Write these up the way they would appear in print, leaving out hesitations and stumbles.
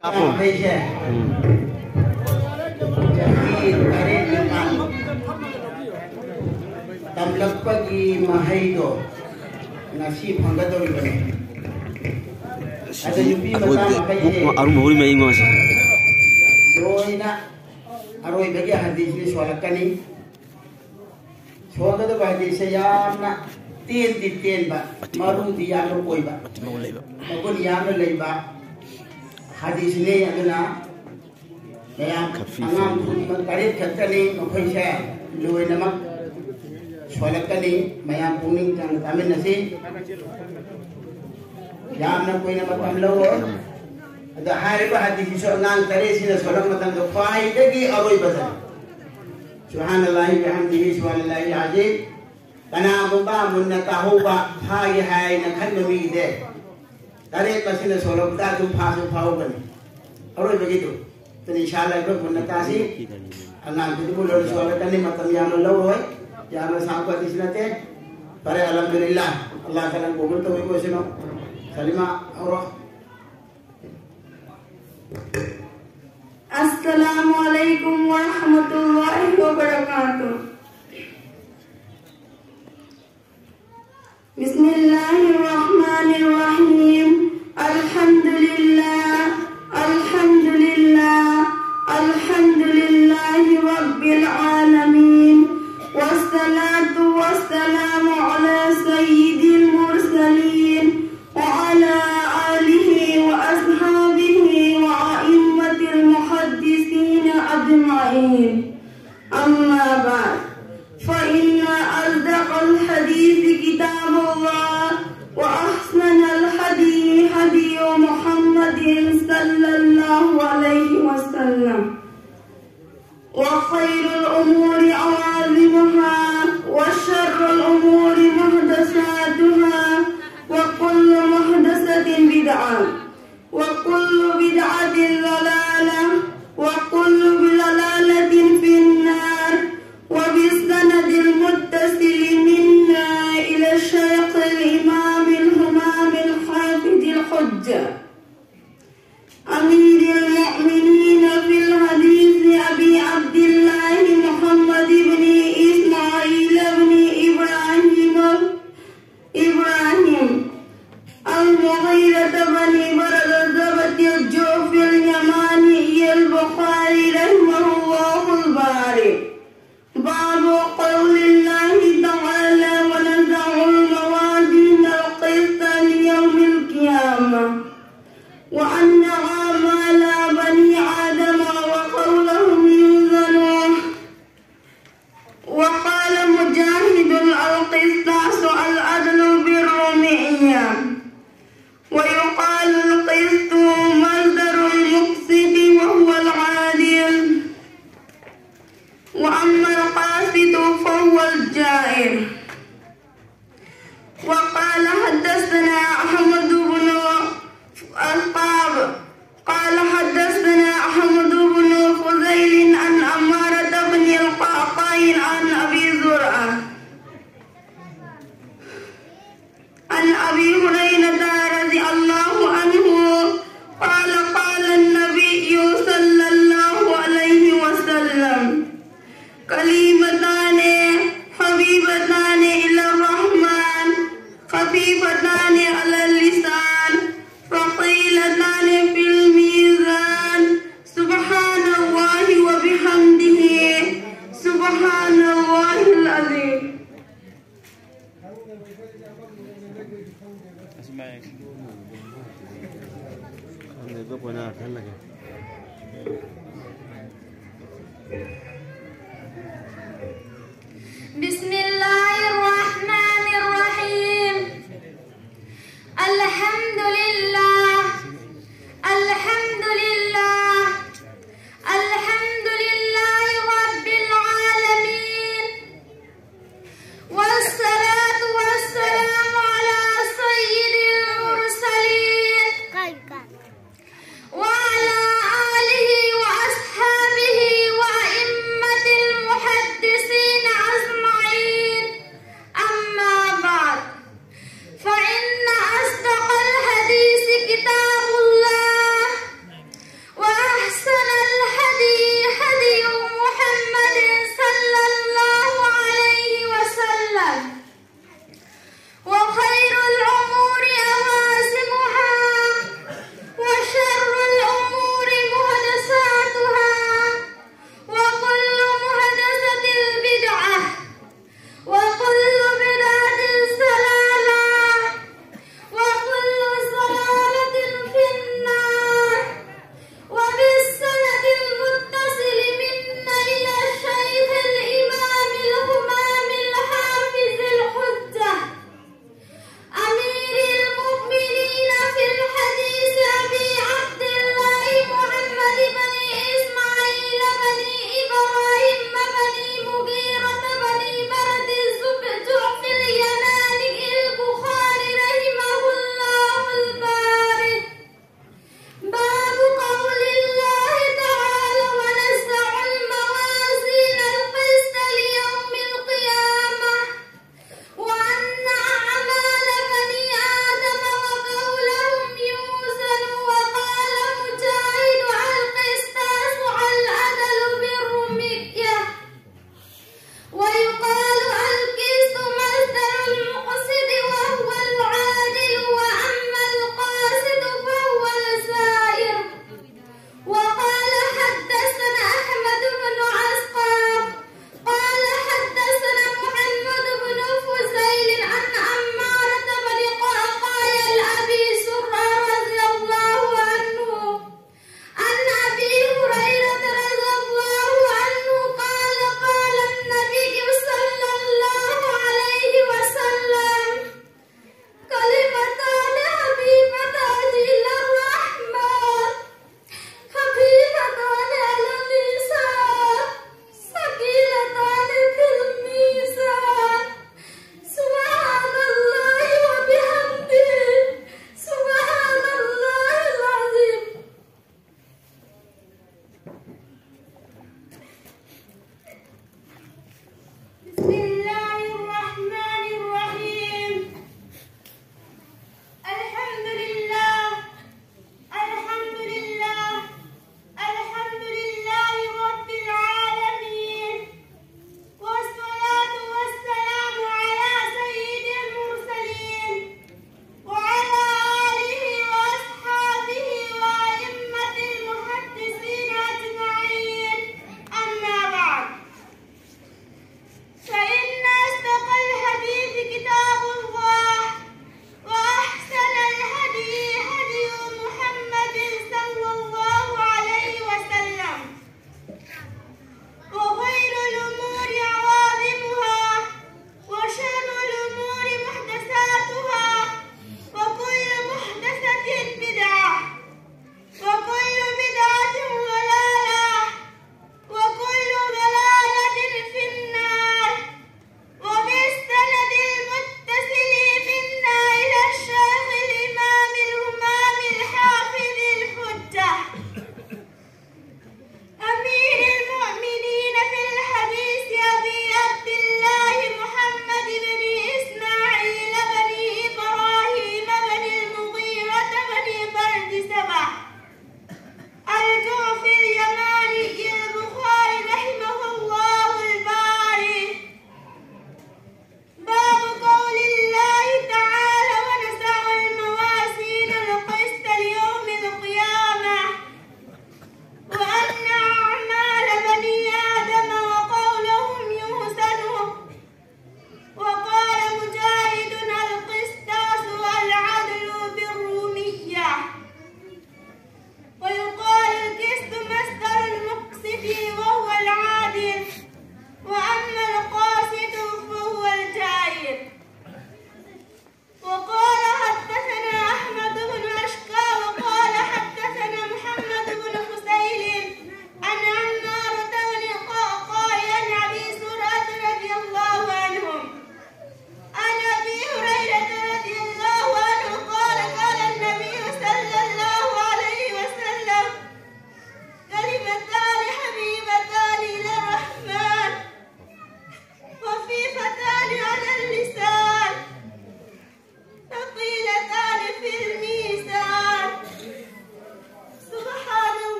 ไม่ใช่jadi tarik depan tamlak pagi mahaido nasi panggador ini ada yupi pertama kali aru mohori mai mas doina aroi bagi hadis ni soalakani soalnya tu hadis saya nak tin ba maru dia no koi ba aku dia no lei ba hadis ni aduna yang angan pun tarik kentani nokai saya luai nama soalakani mayam puning jang tamin nasi yang nak koi nama tamlau ada hari bah hadis so angan tarik sini soalak matang do fai lagi aroi bazar subhanallah bihamdihi subhanallahil azim kana mumba munna tahu ba hai hai na khan mi de tarik pasina soalak ta tu phau bani aroi begitu inshallah itu pun nakasi anak itu pun lalu soal kami matam yang lalu hoy yang sampai di sini teh pada alhamdulillah Allah akan kubur tu ibu sino salima Allah. Assalamualaikum warahmatullahi wabarakatuh. Bismillahirrahmanirrahim. Alhamdulillah. Alhamdulillahi Rabbil Alamin. Wassalatu wassalamu ala sayyidil mursalin wa ala alihi wa ashabihi wa a'immatil muhaddisin ajma'in. Amma ba'd. Fa inna asdaqal hadithi kitabullah wa ahsanal hadi hadi Muhammadin sallallahu alaihi wasallam. وخير الأمور عوازمها وشر الأمور محدثاتها وكل محدثة بدعة وكل بدعة ضلالة وكل ضلالة في النار. وبالسند المتصل منا إلى الشيخ الإمام الهمام الحافظ الحجة أمير المؤمنين في الحديث أبي عبد الله محمد بن إسماعيل بن إبراهيم المغيرة بن برزبة الجوف اليماني البخاري رحمه الله الباري. باب قول الله تعالى ونزع الموازين القسط ليوم القيامة وأن أعمال بني آدم وقولهم يوزنون. وقال مجاهد القسطاس العدل بالرمئية ويقال القسط مصدر المقسط وهو العادل وأما القاسط فهو الجائر. وقال حدثنا أحمد بن القاب قال حدثنا أحمد بن فضيل عن عمارة بن القعقاع عن أبي زرعة عن أبي هريرة رضي الله عنه قال قال النبي صلى الله عليه وسلم كلمتان حبيبتان إلى الرحمن خفيفتان على اللسان ثقيلتان في الميزان سبحان الله وبحمده سبحان الله العظيم. بسم الله الرحمن الرحيم. الحمد لله الحمد لله الحمد لله رب العالمين والصلاة والسلام على سيد المرسلين وعلى آله وأصحابه وأئمة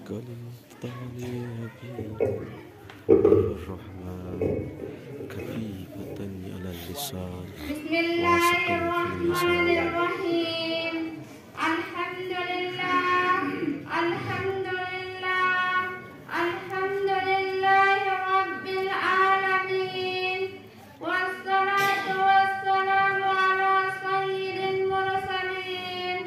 الطالب الرحمن كفيفة على اللسان بسم الله الرحمن الرحيم. الحمد لله الحمد لله الحمد لله رب العالمين، والصلاة والسلام على سيد المرسلين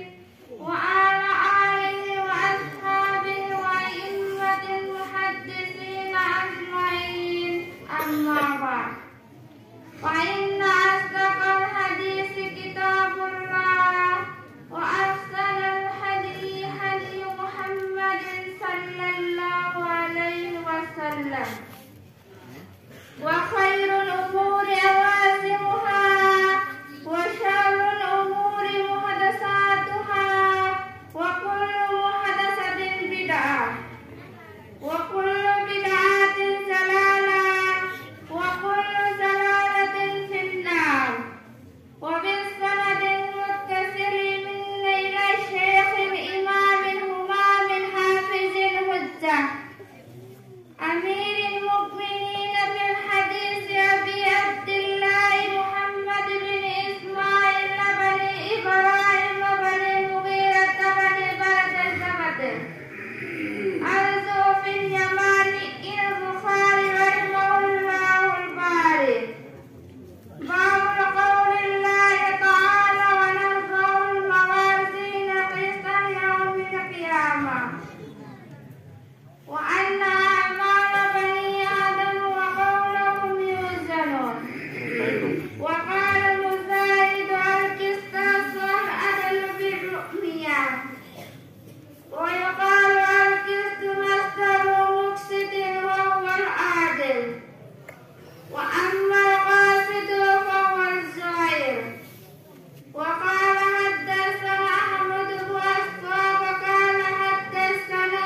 وعلى آله وأصحابه وأئمة المحدثين أجمعين. أما بعد، فإن أصدق الحديث كتاب الله، وأحسن الهدي هدي محمد صلى الله عليه وسلم، وخير الأمور أواسمها، وشر الأمور محدثاتها، وكل محدثة بدعة، وكل بدعة ضلالة، وكل ضلالة في النار. وبالسند المتصل منا إلى الشيخ الإمام الهمام الحافظ الحجة أمير المؤمنين في الحديث أبي عبد الله محمد بن إسماعيل بن إبراهيم بن المغيرة بن بردة الزوفي اليماني البخاري رحمه الله الباري. باب قول الله تعالى: ونرفع الموازين قسطا يوم القيامة، وأن أعمال بني آدم وقولهم يوزنون. وقال مجاهد: القسطاس والعدل بالرؤية. ويقال القسط مصدر مقسط وهو العادل، وأما القاسط فهو الزائر. وقال حدثنا أحمد بن أسحاق قال حدثنا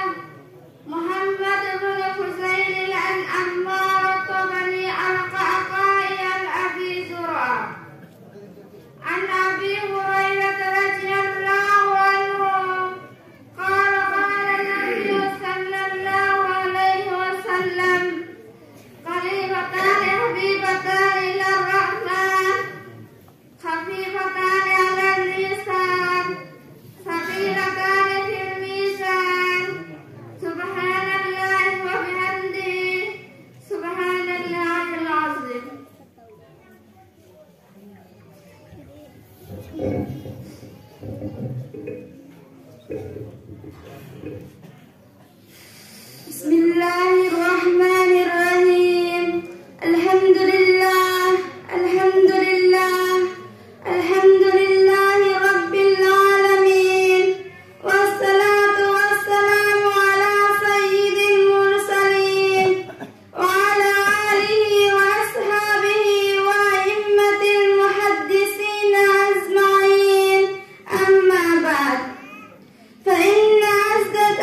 محمد بن فضيل عن عمارة بن القعقاع عن أبي زرعة عن أبي هريرة رضي الله عنه قال: قال النبي صلى الله عليه وسلم: كلمتان حبيبتان إلى الرحمن، خفيفتان على اللسان، ثقيلتان في الميزان، سبحان الله وبحمده، سبحان الله العظيم. بسم الله الرحمن الرحيم. الحمد لله الحمد لله الحمد لله رب العالمين، والصلاة والسلام على سيد المرسلين وعلى آله وأصحابه وأئمة المحدثين أجمعين. أما بعد، فإن أصدق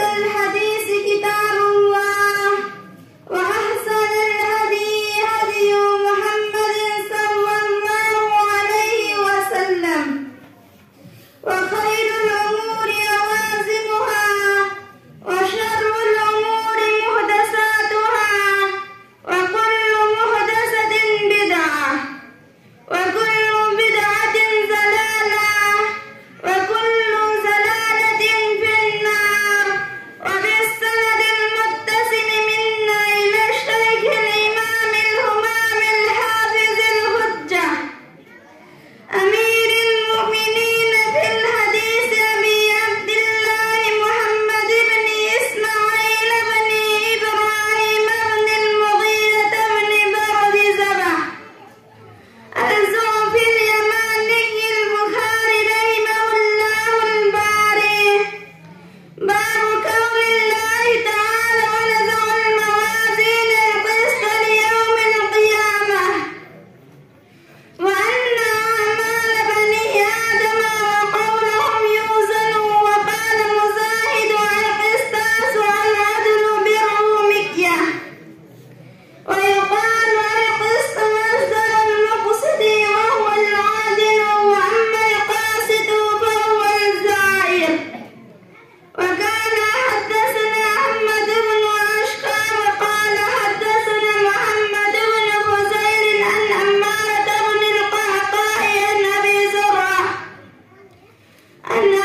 أن